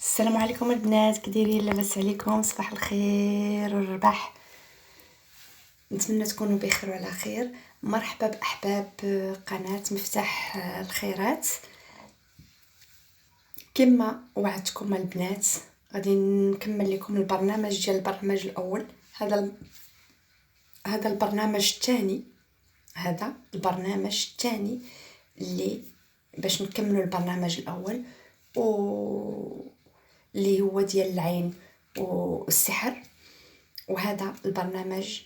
السلام عليكم البنات، كديرين؟ لاباس عليكم؟ صباح الخير والرباح. نتمنى تكونوا بخير وعلى خير. مرحبا باحباب قناه مفتاح الخيرات. كما وعدتكم البنات غادي نكمل لكم البرنامج ديال البرنامج الاول. هذا البرنامج الثاني، اللي باش نكملوا البرنامج الاول اللي هو ديال العين والسحر، وهذا البرنامج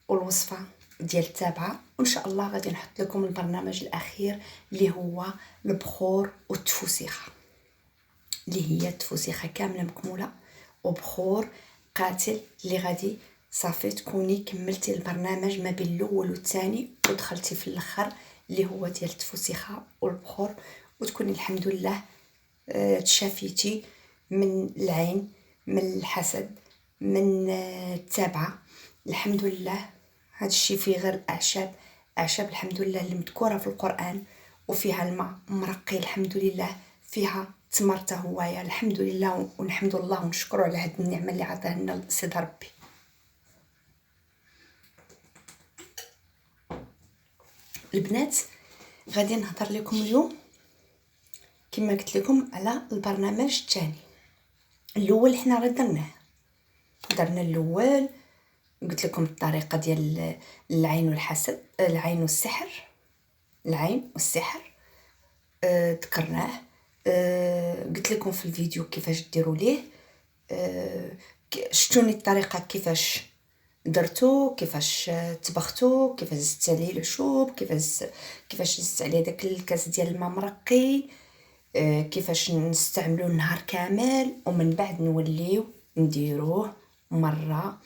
والوصفه ديال التابعه. وان شاء الله غادي نحط لكم البرنامج الاخير اللي هو البخور والتفوسيخه، اللي هي التفوسيخه كامله مكموله وبخور قاتل، اللي غادي صافي تكوني كملتي البرنامج ما بين الاول والثاني ودخلتي في الاخر اللي هو ديال التفوسيخه والبخور، وتكوني الحمد لله تشافيتي من العين، من الحسد، من التابعه. الحمد لله هذا الشيء فيه غير اعشاب الحمد لله اللي مذكوره في القران، وفيها الماء مرقي الحمد لله، فيها تمرته هوايه الحمد لله، ونحمد الله ونشكره على هذه النعمه اللي عطاها لنا سيد ربي. البنات غادي نهضر لكم اليوم كما قلت لكم على البرنامج الثاني. الاول حنا راه درنا الاول، قلت لكم الطريقه ديال العين والحسد، العين والسحر ذكرناه. قلت لكم في الفيديو كيفاش ديروا ليه. شفتوني الطريقه كيفاش درتو، كيفاش طبختو، كيفاش زدت عليه العشوب، كيفاش زدت عليه داك الكاس ديال الماء مرقي، كيفاش نستعملوه النهار كامل، ومن بعد نوليو نديروه مره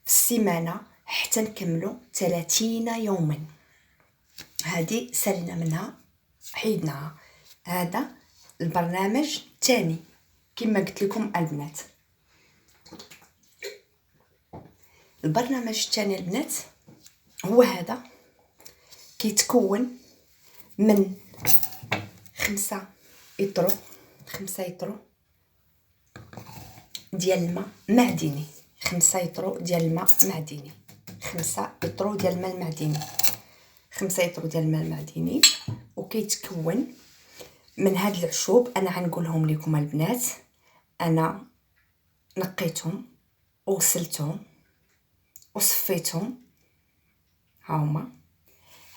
في السيمانه حتى نكملو 30 يوما. هذه سالنا منها، حيدناها. هذا البرنامج الثاني كما قلت لكم البنات. البرنامج الثاني البنات هو هذا، كيتكون من 5 يطرو ديال الماء معدني. 5 يطرو ديال الماء معدني. 5 يطرو ديال الماء المعدني. 5 يطرو ديال الماء المعدني. وكيتكون من هاد العشوب. انا غنقولهم لكم البنات، انا نقيتهم وغسلتهم وصفيتهم. ها هما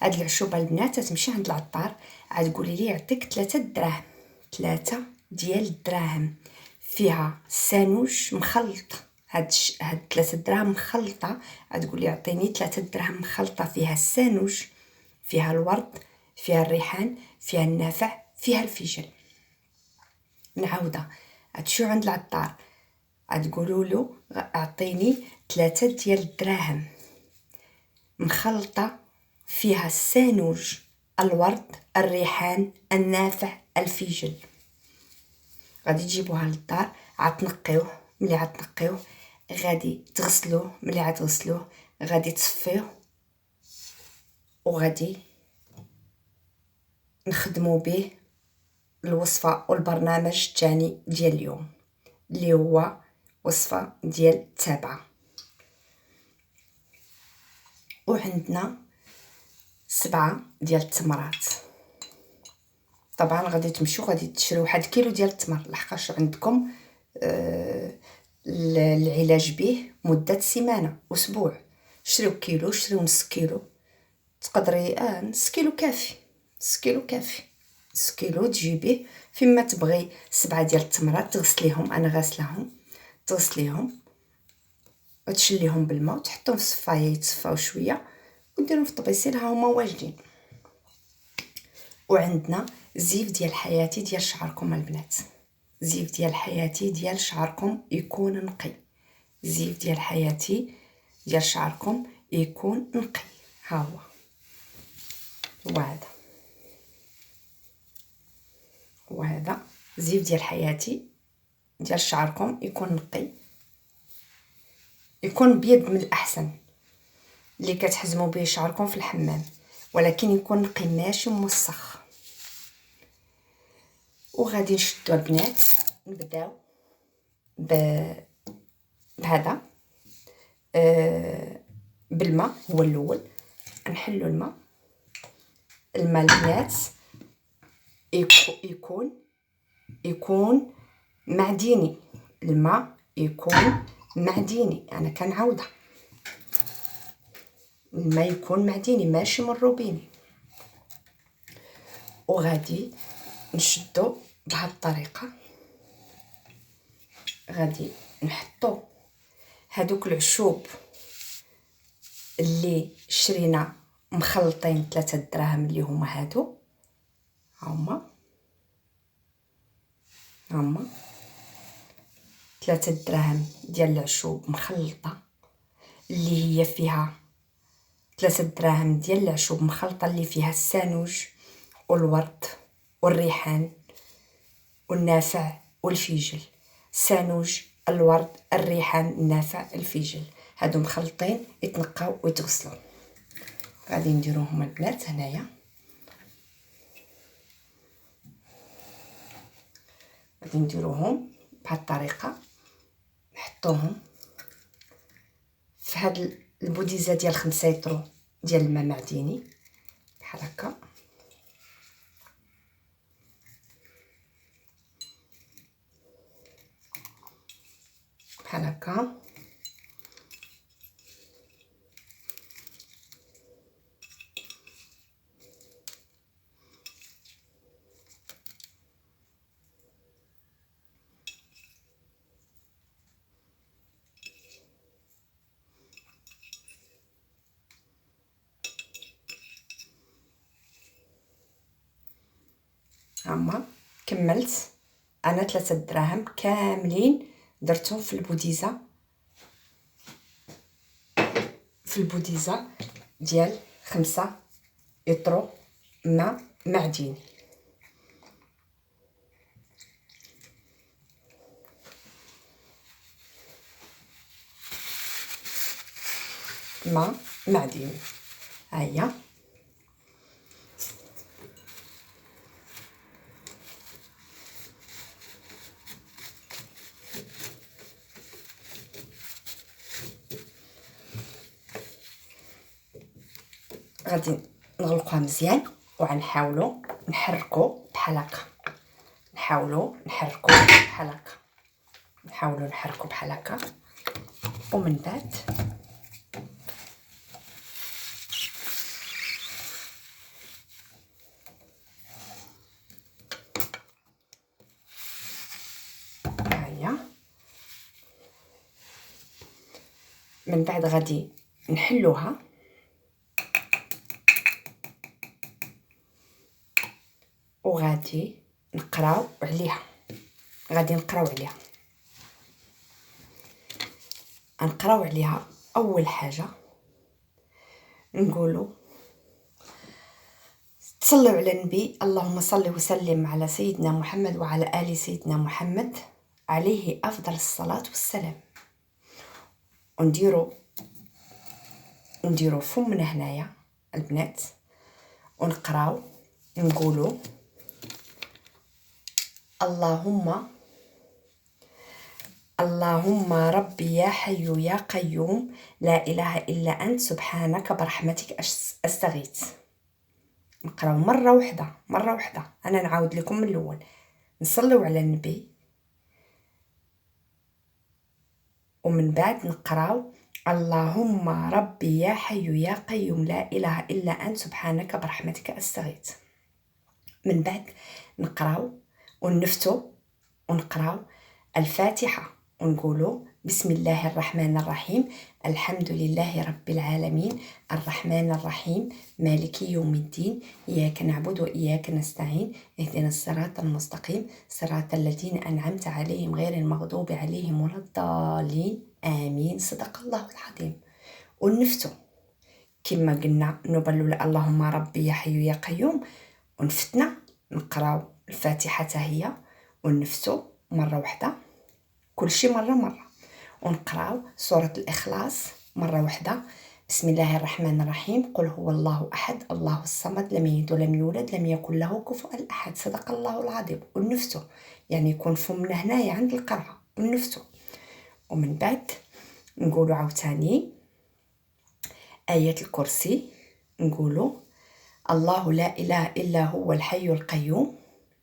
هاد العشوب البنات. تمشي عند العطار غتقولي ليه يعطيك 3 دراهم، 3 ديال الدراهم، فيها سانوش مخلط. هاد 3 دراهم مخلطه، غتقول لي عطيني 3 دراهم مخلطه، فيها السانوش، فيها الورد، فيها الريحان، فيها النافع، فيها الفجل. نعاودها، غتمشيو عند العطار غتقولوا له اعطيني 3 ديال الدراهم مخلطه، فيها السانوج، الورد، الريحان، النافع، الفجل. غادي تجيبوها للدار، عتنقيوه. ملي عتنقيوه غادي تغسلوه. ملي عتغسلوه غادي تصفيوه، وغادي نخدموا به الوصفه والبرنامج الثاني ديال اليوم اللي هو وصفه ديال التابعه. وعندنا 7 ديال التمرات. طبعا غادي تمشيو غادي تشريو 1 كيلو ديال التمر، لحقاش عندكم العلاج به مده سيمانه اسبوع. شريو كيلو، شريو نص كيلو، تقدري نص كيلو كافي. نص كيلو تجيبيه فيما تبغي. 7 ديال التمرات تغسليهم، انا غاسلاهم، تغسليهم وتشليهم بالماء وتحطهم في الصفايه يتصفاو شويه وديرهم في طبيسيل. ها هما واجدين. وعندنا زيف ديال حياتي ديال شعركم البنات. زيف ديال حياتي ديال شعركم يكون نقي. زيف ديال حياتي ديال شعركم يكون نقي. ها هو وهذا زيف ديال حياتي ديال شعركم يكون نقي، يكون بيض من الاحسن، اللي كتحزموا به شعركم في الحمام، ولكن يكون نقي ماشي موسخ. وغادي نشدو البنات نبداو بهذا بالماء. هو الاول نحلو الماء البنات يكون معدني. الماء يكون معدني، انا كنعاودها، الماء يكون معدني ماشي من الروبيني. وغادي نشدو بهذه الطريقه، غادي نحطو هادوك العشوب اللي شرينا مخلطين 3 دراهم اللي هما هادو، هما 3 دراهم ديال العشوب مخلطه، اللي هي فيها 3 دراهم ديال العشوب مخلطه اللي فيها السانوج والورد والريحان والنافع والفيجل. السانوج، الورد، الريحان، النافع، الفيجل، هادو مخلطين يتنقاو ويتغسلوا. غادي نديروهم البنات هنايا، غادي نديروهم بهذه الطريقه، نحطوهم في هاد البوديزه ديال 5 لتر ديال الماء معدني بحال هكا. بحال هكا هما. كملت انا 3 دراهم كاملين درتهم في البوديزه، ديال 5 لتر ماء معدني. ماء معدني هيا. غادي نغلقوها مزيان وغنحاولوا نحركوا بحال هكا، نحاولوا نحركوا بحال هكا، ومن بعد هيا. من بعد غادي نحلوها وغادي نقراو عليها. نقراو عليها اول حاجه نقولوا تصلوا على النبي، اللهم صل وسلم على سيدنا محمد وعلى ال سيدنا محمد عليه افضل الصلاه والسلام. ونديروا فمنا هنايا البنات ونقراو نقولوا اللهم ربي يا حي يا قيوم لا اله الا انت سبحانك برحمتك استغيث. نقراو مره واحده، انا نعاود لكم من الاول. نصليو على النبي ومن بعد نقراو اللهم ربي يا حي يا قيوم لا اله الا انت سبحانك برحمتك استغيث. من بعد نقراو ونفتو ونقراو الفاتحه ونقولوا بسم الله الرحمن الرحيم الحمد لله رب العالمين الرحمن الرحيم مالك يوم الدين إياك نعبد وإياك نستعين اهدنا الصراط المستقيم صراط الذين أنعمت عليهم غير المغضوب عليهم ولا الضالين آمين. صدق الله العظيم. ونفتو كما قلنا نبلل اللهم ربي يا حي يا قيوم، ونفتنا نقراو الفاتحة هي ونفتو مرة واحدة، كل شيء مرة ونقراو سورة الإخلاص مرة واحدة. بسم الله الرحمن الرحيم قل هو الله أحد الله الصمد لم يلد ولم يولد لم يكن له كفوا أحد. صدق الله العظيم. ونفتو يعني يكون فمنا هنايا عند القرعة ونفتو. ومن بعد نقولوا عاوتاني آية الكرسي، نقولوا الله لا إله إلا هو الحي القيوم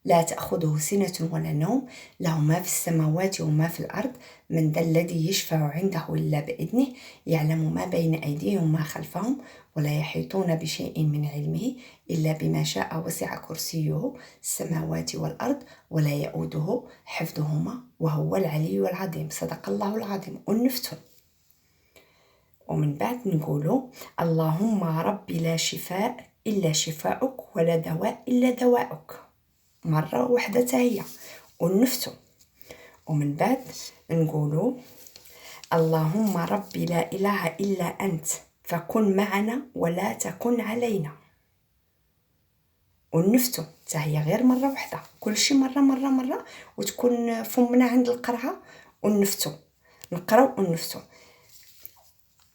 لا تأخذه سنة ولا نوم له ما في السماوات وما في الأرض من ذا الذي يشفع عنده إلا بإذنه يعلم ما بين أيديهم وما خلفهم ولا يحيطون بشيء من علمه إلا بما شاء وسع كرسيه السماوات والأرض ولا يؤوده حفظهما وهو العلي العظيم. صدق الله العظيم. ونفتو. ومن بعد نقولوا اللهم ربي لا شفاء إلا شفاؤك ولا دواء إلا دواؤك، مرة واحدة هي. ونفتو. ومن بعد نقولوا اللهم ربي لا إله إلا أنت فكن معنا ولا تكن علينا. ونفتو هي غير مرة واحدة، كل شي مرة وتكون فمنا عند القرعة. ونفتو، نقراو ونفتو.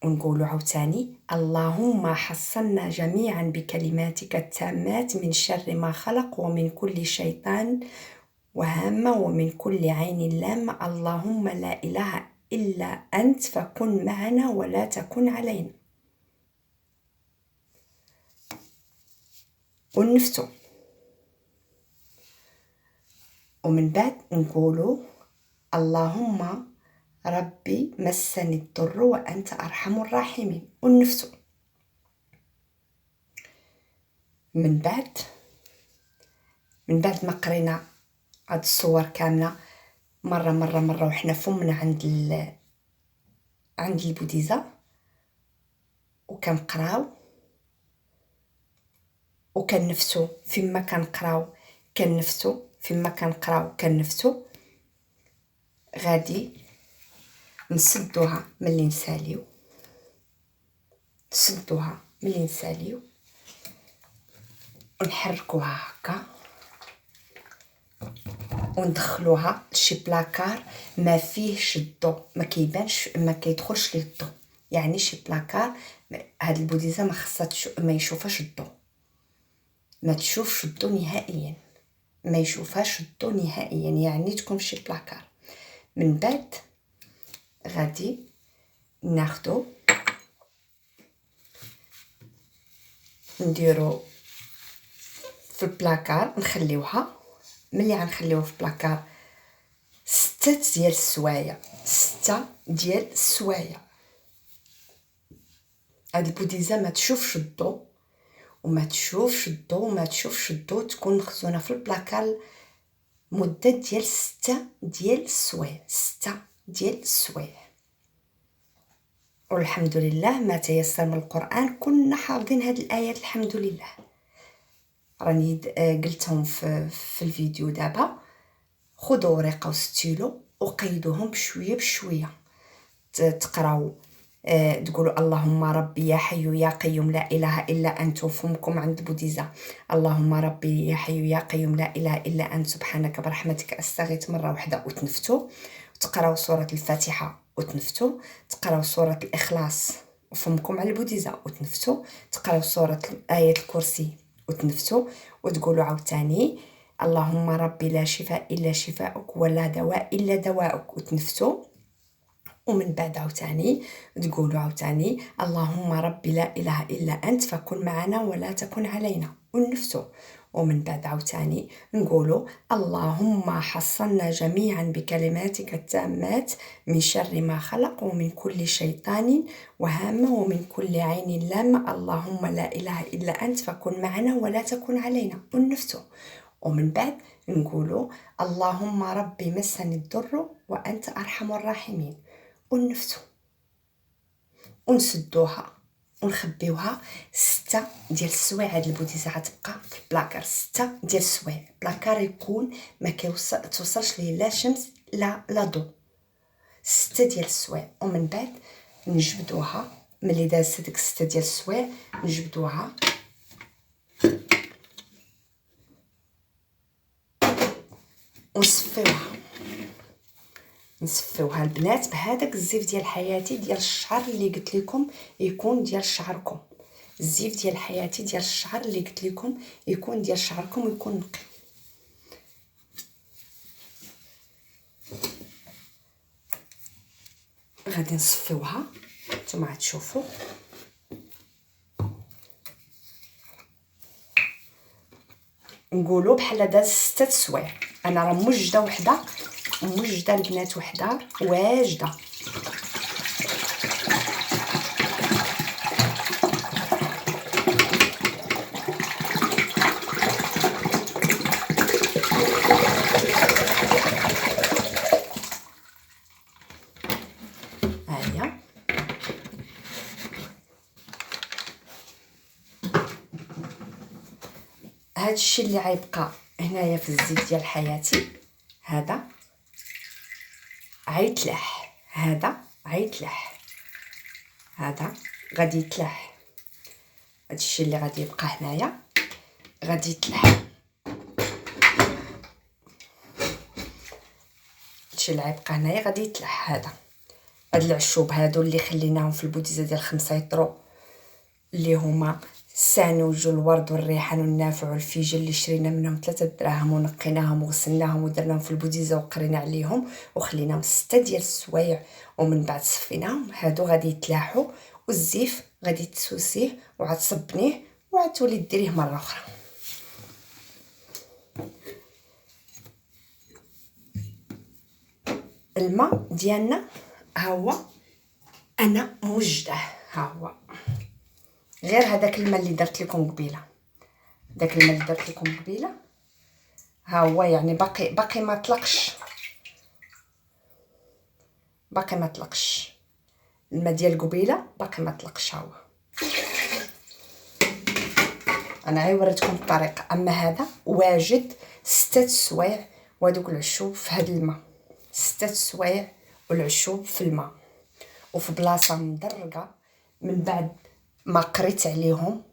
ونقولوا عاوتاني اللهم حصنا جميعا بكلماتك التامات من شر ما خلق ومن كل شيطان وهامة ومن كل عين لامة اللهم لا إله إلا أنت فكن معنا ولا تكن علينا. ونفتو. ومن بعد نقولوا اللهم ربي مسني الضر وأنت أرحم الراحمين. ونفتو. من بعد ما قرينا هاد الصور كاملة مرة وحنا فمنا عند البوديزة وكنقراو وكنفتو فيما كنقراو كنفتو فيما كنقراو كنفتو. غادي نسدوها ملي نساليو ونحركوها هكا وندخلوها لشي بلاكار ما فيهش الضو، ما كيبانش، ما كيدخلش ليه الضو، يعني شي بلاكار هاد البوديزه ما خصها ما يشوفهاش الضو، ما تشوفش الضو نهائيا، ما يشوفهاش الضو نهائيا، يعني تكون شي بلاكار. من بعد غادي ناخدو نديرو في البلاكار نخليوها. ملي غنخليوها في البلاكار 6 ديال السوايع هاد البوديزه ما تشوفش الضو وما تشوفش الضو تكون مخزونه في البلاكار مده ديال 6 ديال السوايع. والحمد لله ما تيسر من القرآن كنا حافظين هاد الآيات الحمد لله. راني قلتهم في الفيديو دابا. خذوا ورقه وستيلو وقيدوهم بشويه تقراو تقولوا اللهم ربي يا حي يا قيوم لا اله الا انت وفمكم عند بوديزه اللهم ربي يا حي يا قيوم لا اله الا انت سبحانك برحمتك استغيث مره واحده وتنفتوا. تقراو سوره الفاتحه وتنفتوا. تقراو سوره الاخلاص وفمكم على البوديزه وتنفتوا. تقراو سوره ايه الكرسي وتنفتوا. وتقولوا عاوتاني اللهم ربي لا شفاء الا شفاؤك ولا دواء الا دواؤك وتنفتوا. ومن بعد عاوتاني تقولوا عاوتاني اللهم ربي لا اله الا انت فكن معنا ولا تكن علينا ونفتوا. ومن بعد عاوتاني نقولوا اللهم حصنا جميعا بكلماتك التامات من شر ما خلق ومن كل شيطان وهامة ومن كل عين لامة اللهم لا اله الا انت فكن معنا ولا تكن علينا ونفتوا. ومن بعد نقولوا اللهم ربي مسني الضر وانت ارحم الراحمين ونفتو. ونسدوها ونخبيوها 6 ديال السوايع. هاد البوديزه غتبقى في البلاكار 6 ديال السوايع. البلاكار يكون ما توصلش ليه لا شمس لا ضو. 6 ديال السوايع. ومن بعد نجبدوها ملي دازت ديك 6 ديال السوايع نجبدوها نصفيوها البنات بهذاك الزيف ديال حياتي ديال الشعر اللي قلت لكم يكون ديال شعركم. الزيف ديال حياتي ديال الشعر اللي قلت لكم يكون ديال شعركم ويكون نقي. غادي نصفيوها نتوما غتشوفوا. نقولوا بحال داز 6 سوايع. انا راه موجده وحده، موجده البنات وحده واجده. هيا هاد الشيء اللي غيبقى هنايا في الزيت ديال حياتي، هذا غيتلاح، هذا غيتلاح، هذا غادي يتلاح. هاد الشيء اللي غادي يبقى هنايا غادي يتلاح. هادشي اللي غيبقى هنايا غادي يتلاح. هاد العشوب هادو اللي خليناهم في البوتيزه ديال 5 يطرو، اللي هما السانوج والورد والريحان والنافع والفيجل، اللي شرينا منهم 3 دراهم ونقيناهم وغسلناهم ودرناهم في البوتيزه وقرينا عليهم وخليناهم 6 ديال السوايع، ومن بعد صفيناهم. هادو غادي يتلاحوا، والزيف غادي تسوسيه وعتصبنيه وعتولي ديريه مره اخرى. الماء ديالنا ها هو، انا موجده ها هو، غير هذاك الماء اللي درت لكم قبيله، داك الماء اللي درت لكم قبيله ها هو، يعني باقي ما طلقش، باقي ما طلقش الماء ديال قبيله، باقي ما طلقش. ها هو انا غير وريتكم الطريقه. اما هذا واجد 6 سوايع، وهذوك العشوب في هذا الماء 6 سوايع، والعشوب في الماء وفي بلاصه مدرقه. من بعد ما قريت عليهم،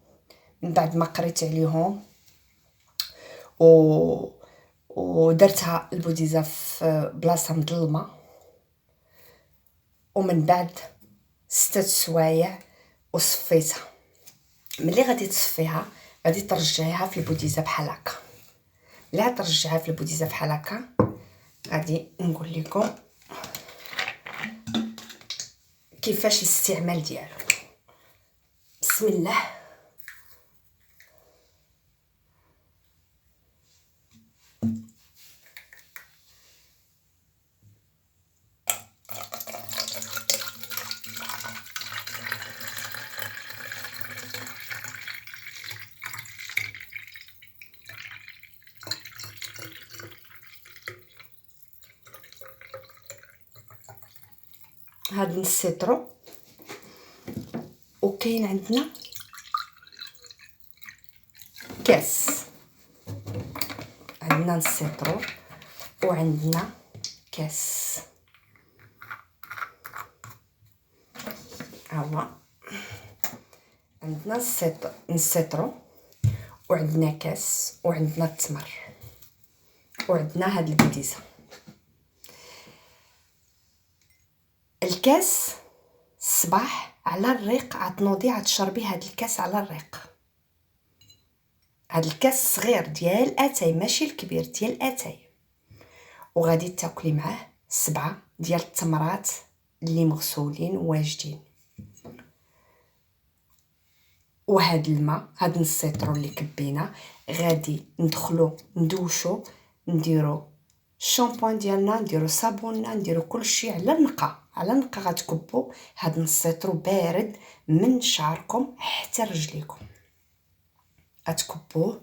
ودرتها البوديزه في بلاصه مظلمه، ومن بعد 6 سوايع وصفيتها. ملي غادي تصفيها غادي ترجعيها في البوديزه بحال هكا. لا ترجعها في البوديزه بحال هكا، غادي نقول لكم كيفاش الاستعمال ديالو. بسم الله. هاد السيترو، وكاين عندنا كاس، عندنا السيترو وعندنا كاس. هو عندنا السيترو وعندنا كاس وعندنا التمر وعندنا هاد البوديزه. الكاس الصباح على الريق عتنوضي عتشربي هاد الكاس على الريق. هاد الكاس صغير ديال اتاي، ماشي الكبير، ديال اتاي، وغادي تاكلي معاه 7 ديال التمرات اللي مغسولين واجدين. وهاد الماء، هاد السيترو اللي كبينا، غادي ندخلو ندوشو، نديرو الشامبوان ديالنا، نديرو صابوننا، نديرو كلشي على نقا، على نقا. غتكبو هاد السيترو بارد من شعركم حتى رجليكم، غتكبوه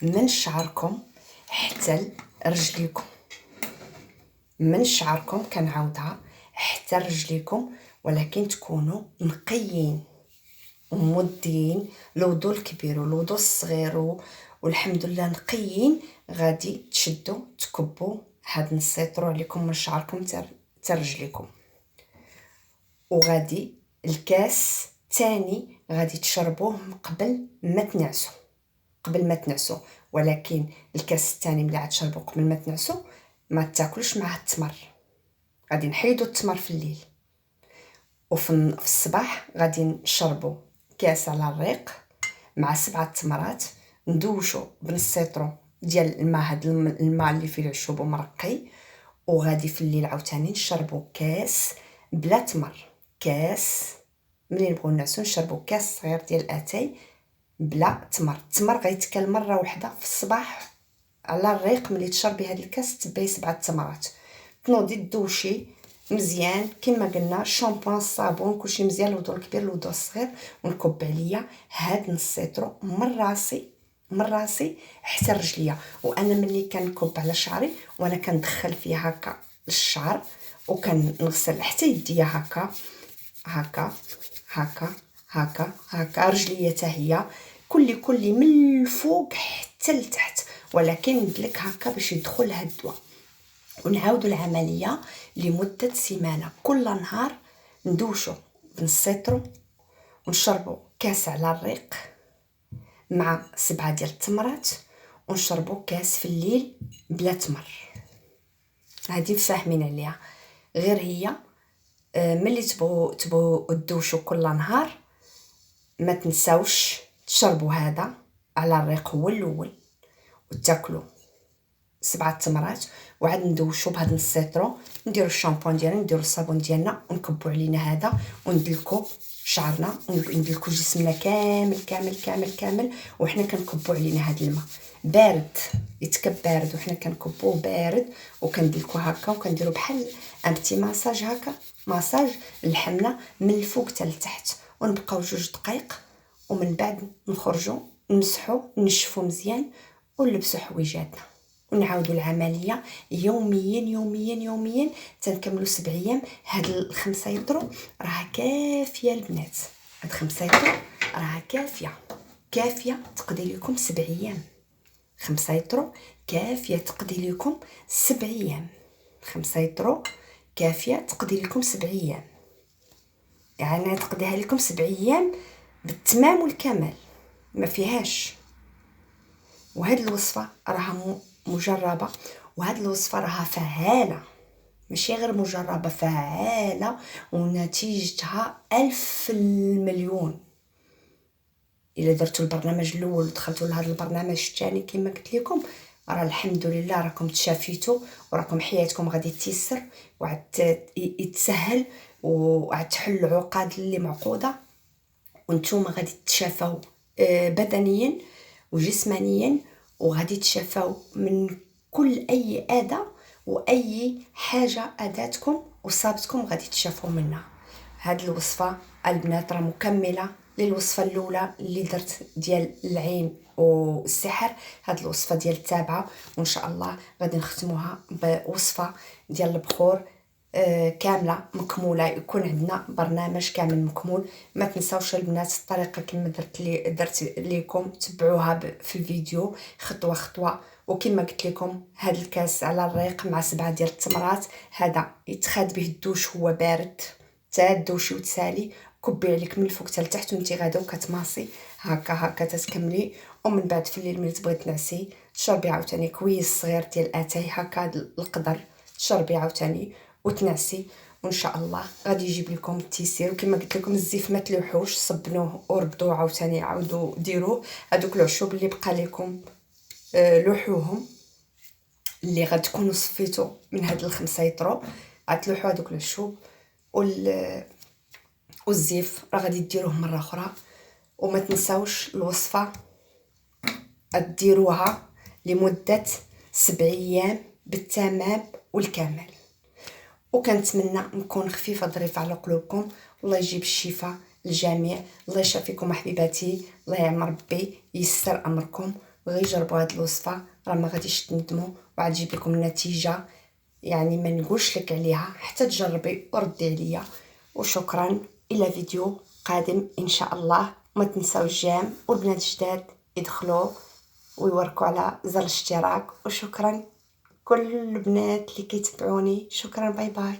من شعركم حتى رجليكم، من شعركم كنعاودها حتى رجليكم، ولكن تكونوا نقيين ومودين الوضو الكبير والوضو الصغير، والحمد لله نقيين. غادي تشدوا تكبوا هاد السيترو عليكم من شعركم حتى رجليكم. وغادي الكاس تاني غادي تشربوه قبل ما تنعسوا، ولكن الكاس الثاني ملي غتشربوا قبل ما تنعسوا ما تاكلوش معاه التمر، غادي نحيدوا التمر في الليل. وفي الصباح غادي نشربوا كاس على الريق مع 7 تمرات، ندوشوا بنص سيترو ديال الماء، هذا الماء اللي فيه العشوب ومرقي. وغادي في الليل عاوتاني نشربوا كاس بلا تمر، كاس ملي نبغيو نعسو نشربو كاس صغير ديال اتاي بلا تمر. التمر غيتكال مره واحده في الصباح على الريق. ملي تشربي هاد الكاس تبعي 7 تمرات، تنوضي دوشي مزيان كما قلنا، الشامبوان الصابون كلشي مزيان، الوضوء الكبير الوضوء الصغير، ونكب عليا هاد نص سيترو من راسي حتى رجليا. وانا ملي كنكب على شعري وانا كندخل فيه هكا للشعر وكنغسل حتى يديا هكا هكا هكا هكا هكا، رجليا حتى هي كلي من الفوق حتى لتحت، ولكن ندلك هكا باش يدخل هاد الدواء. ونعاودوا العمليه لمده سيمانه، كل نهار ندوشو بنص سيترو ونشربوا كاس على الريق مع 7 ديال التمرات، ونشربوا كاس في الليل بلا تمر. هذه فاهمين عليها. غير هي ملي تبغوا تدوشوا كل نهار ما تنساوش تشربوا هذا على الريق هو الاول، وتاكلوا 7 تمرات، وعاد ندوشوا بهذا السيترو، نديروا الشامبوان ديالنا، نديروا الصابون ديالنا، ونكبوا علينا هذا، وندلكوا شعرنا وندلكوا جسمنا كامل. وحنا كنكبوا علينا هذا الماء بارد، يتكب بارد وحنا كنكبوه بارد، وكندلكوا هكا وكنديروا بحال امتي ماساج هكا، ماساج للحمله من الفوق حتى لتحت، ونبقاو 2 دقائق، ومن بعد نخرجوا نمسحوا نشفوا مزيان ونلبسوا حويجاتنا، ونعاودوا العمليه يوميا تنكملوا 7 ايام. هاد ال5 يطرو راه كافيه البنات، هاد 5 يطرو راه كافيه تقضي لكم 7 ايام. 5 يطرو كافيه تقضي لكم 7 ايام. 5 يطرو كافيه تقضي لكم 7 ايام، يعني تقضيها لكم 7 ايام بالتمام والكمال، ما فيهاش. وهاد الوصفه راها مجربه، وهاد الوصفه راها فعاله، ماشي غير مجربه، فعاله، ونتيجتها 1000 المليون. الا درتوا البرنامج الاول ودخلتوا لهذا البرنامج الثاني كما قلت لكم، راه الحمد لله راكم تشافيتوا، وراكم حياتكم غادي تيسر وعاد يتسهل، وعاد تحل العقد اللي معقوده، وانتم غادي تشافوا بدنيا وجسمانيا، وغادي تشافوا من كل اي اذى واي حاجه اذاتكم وصابتكم، غادي تشافوا منها. هاد الوصفه البنات راه مكمله للوصفه الاولى اللي درت ديال العين والسحر. هاد الوصفه ديال التابعه، وان شاء الله غادي نختموها بوصفه ديال البخور كامله مكموله، يكون عندنا برنامج كامل مكمول. ما تنساوش البنات الطريقه كما درت لكم، تبعوها في الفيديو خطوه خطوه. وكما قلت لكم هذا الكاس على الريق مع 7 ديال التمرات، هذا يتخاد به الدوش هو بارد، تدوشي وتسالي، كبي عليك من الفوق حتى لتحت، وانت غادا وكتماصي هكا تتكملي. ومن بعد في الليل ملي تبغي تنعسي تشربي عاوتاني كويس صغير ديال اتاي هكا القدر، تشربي عاوتاني وتنعسي، وان شاء الله غادي يجيب لكم التيسير. وكما قلت لكم الزيف ما تلوحوش، صبنوه وربطوه عاوتاني، عاودوا ديروه. هذوك العشوب اللي بقى لكم لوحوهم، اللي غتكونوا صفيتوا من هاد ال5 يطرو، غتلوحوا هذوك العشوب والزيف راه غادي ديروه مره اخرى. وما تنساوش الوصفه ديروها لمده 7 ايام بالتمام والكمال. وكنتمنى نكون خفيفه ظريفه على قلوبكم. الله يجيب الشفاء للجميع، الله يشافيكم حبيباتي، الله يعمر ربي ييسر امركم، وغير جربوا هذه الوصفه راه ما غاديش تندموا، وعاد تجيب لكم النتيجه يعني ما نقولش لك عليها حتى تجربي وردي عليا. وشكرا، الى فيديو قادم ان شاء الله. ما تنساو الجيم والبنات الجداد يدخلوا ويوركوا على زر الاشتراك. وشكرا كل البنات اللي كيتبعوني، شكرا، باي باي.